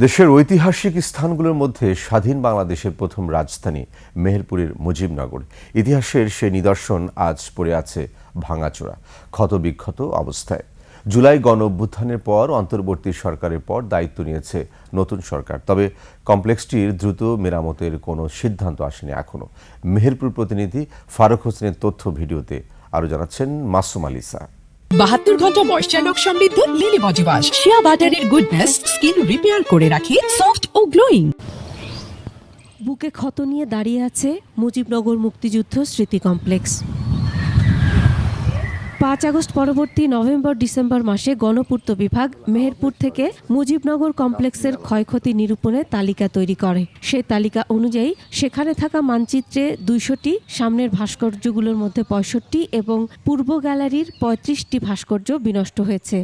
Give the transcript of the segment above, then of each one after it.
দেশের ঐতিহাসিক স্থানগুলোর মধ্যে স্বাধীন বাংলাদেশের প্রথম রাজধানী মেহেরপুরের মুজিবনগর। ইতিহাসের সেই নিদর্শন আজ পড়ে আছে ভাঙাচোরা, ক্ষতবিক্ষত অবস্থায়। জুলাই গণ অভ্যুত্থানের পর অন্তর্বর্তী সরকারের পর দায়িত্ব নিয়েছে নতুন সরকার, তবে কমপ্লেক্সটির দ্রুত মেরামতের কোনো সিদ্ধান্ত আসেনি এখনো। মেহেরপুর প্রতিনিধি ফারুক হোসেনের তথ্য ভিডিওতে আরও জানাচ্ছেন মাসুম আলিসা। 72 ঘন্টা ময়েশ্চার লক সমৃদ্ধ লিলি বডি ওয়াশ, শিয়া বাটারের গুডনেস স্কিন রিপেয়ার করে রাখে সফট ও গ্লোয়িং। বুকে ক্ষত নিয়ে দাঁড়িয়ে আছে মুজিবনগর মুক্তিযুদ্ধ স্মৃতি কমপ্লেক্স। 5 আগস্ট পরবর্তী নভেম্বর-ডিসেম্বর মাসে গণপূর্ত বিভাগ মেহেরপুর থেকে মুজিবনগর কমপ্লেক্সের ক্ষয়ক্ষতি নিরূপণে তালিকা তৈরি করে। সেই তালিকা অনুযায়ী সেখানে থাকা মানচিত্রে 200টি, সামনের ভাস্কর্যগুলোর মধ্যে 65 এবং পূর্ব গ্যালারির 35টি ভাস্কর্য বিনষ্ট হয়েছে।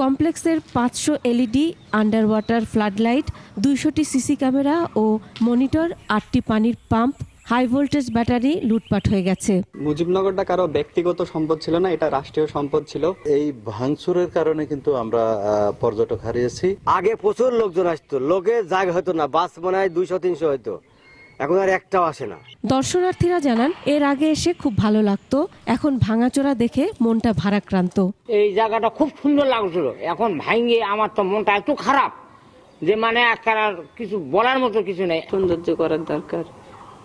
কমপ্লেক্সের 500 এলইডি আন্ডার ওয়াটার ফ্লাডলাইট, 200টি সিসি ক্যামেরা ও মনিটর, 8টি পানির পাম্প, হাই ভোল্টেজ ব্যাটারি লুটপাট হয়ে গেছে। মুজিবনগরটা কারো ব্যক্তিগত সম্পদ ছিল না, এটা রাষ্ট্রীয় সম্পদ ছিল। এই ভাঙচুরের কারণে কিন্তু আমরা পর্যটক হারিয়েছি। আগে প্রচুর লোকজন আসতো, লোকে জায়গা হতো না, বাস মনে হয় 200-300 হতো, এখন আর একটাও আসে না। দর্শনার্থীরা জানান এর আগে এসে খুব ভালো লাগতো, এখন ভাঙাচোরা দেখে মনটা ভারাক্রান্ত। এই জায়গাটা খুব সুন্দর লাগছিল, এখন ভাঙিয়ে আমার তো মনটা একটু খারাপ, যে মানে একটা কিছু বলার মতো কিছু নেই। সৌন্দর্য করার দরকার,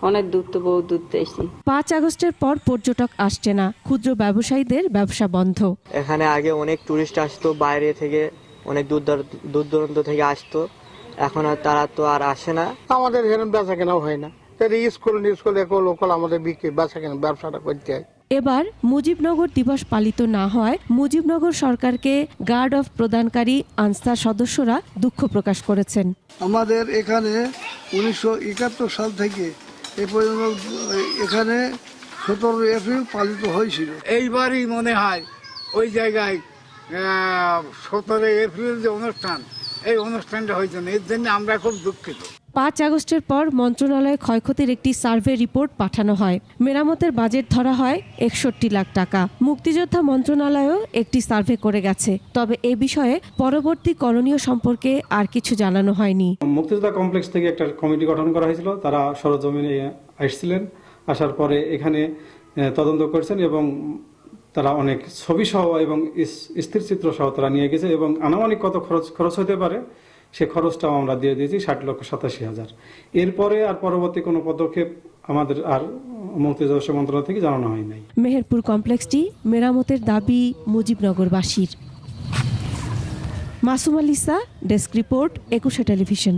অনেক দূর তো বহু দূর এসেছি। 5 আগস্টের পর পর্যটক আসছে না, ক্ষুদ্র ব্যবসায়ীদের ব্যবসা বন্ধ। এখানে আগে অনেক টুরিস্ট আসতো, বাইরে থেকে অনেক দূর দূরান্ত থেকে আসতো, এখন আর তারা তো আর আসে না। আমাদের এখানে বেচা কেনাও হয় না, স্কুল লোকাল আমাদের বিক্রি বেচা কেনা ব্যবসাটা করতে হয়। এবার মুজিবনগর দিবস পালিত না হওয়ায় মুজিবনগর সরকারকে গার্ড অফ প্রদানকারী আনসার সদস্যরা দুঃখ প্রকাশ করেছেন। আমাদের এখানে 1971 সাল থেকে এ পর্যন্ত এখানে 17 এপ্রিল পালিত হয়েছিল। এইবারই মনে হয় ওই জায়গায় 17 এপ্রিল যে অনুষ্ঠান, এই অনুষ্ঠানটা হয়েছে না, এর জন্য আমরা খুব দুঃখিত। 5 আগস্টের পর মন্ত্রণালয়ে ক্ষয়ক্ষতির একটি সার্ভে রিপোর্ট পাঠানো হয়। মেরামতের বাজেট ধরা হয় 61 লাখ টাকা। মুক্তিযোদ্ধা মন্ত্রণালয়ও একটি সার্ভে করে গেছে, তবে এ বিষয়ে পরবর্তী করণীয় সম্পর্কে আর কিছু জানানো হয়নি। মুক্তিযোদ্ধা কমপ্লেক্স থেকে একটা কমিটি গঠন করা হয়েছিল, তারা সরজমিনে আসছিলেন, আসার পরে এখানে তদন্ত করছেন এবং তারা অনেক ছবি সহ এবং স্থিরচিত্র সহ তারা নিয়ে গেছে এবং আনুমানিক কত খরচ হতে পারে সে খরচটাও আমরা দিয়ে দিয়েছি 60,87,000। এরপরে আর পরবর্তী কোনো পদক্ষেপ আমাদের আর মুক্তিযোদ্ধা মন্ত্রণালয় থেকে জানানো হয় নাই। মেহেরপুর কমপ্লেক্সটি মেরামতের দাবি মুজিবনগরবাসীর। Masum আলিসা, desk report, 21 television.